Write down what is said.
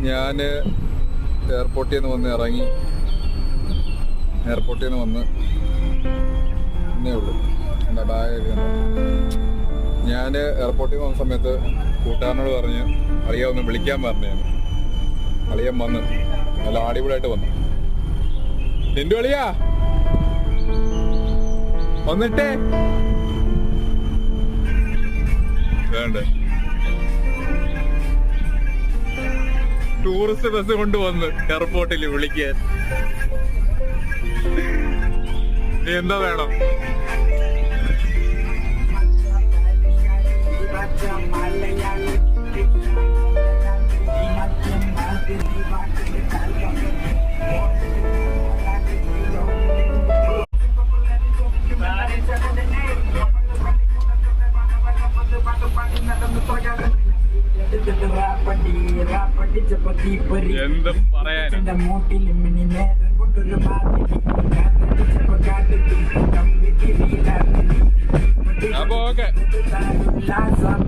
ഞാൻ എയർപോർട്ടിൽ നിന്ന് വന്ന് ഇറങ്ങി. എയർപോർട്ടിൽ നിന്ന് വന്ന് ഇന്നേ ഉള്ളൂ. എൻ്റെ ബാഗൊക്കെ ഞാൻ എയർപോർട്ടിൽ നിന്ന് വന്ന സമയത്ത് കൂട്ടുകാരനോട് പറഞ്ഞ് അളിയ ഒന്ന് വിളിക്കാൻ പറഞ്ഞു. അളിയൻ വന്ന് നല്ല അടിപൊളിയായിട്ട് വന്നു. നിന്റെ അളിയാ വന്നിട്ടേ വേണ്ടേ ടൂറിസ്റ്റ് ബസ് കൊണ്ടുവന്ന് എയർപോർട്ടിൽ വിളിക്കാൻ. എന്താ വേണം? എന്തും പറയാൻ അപ്പൊ ഓക്കെ.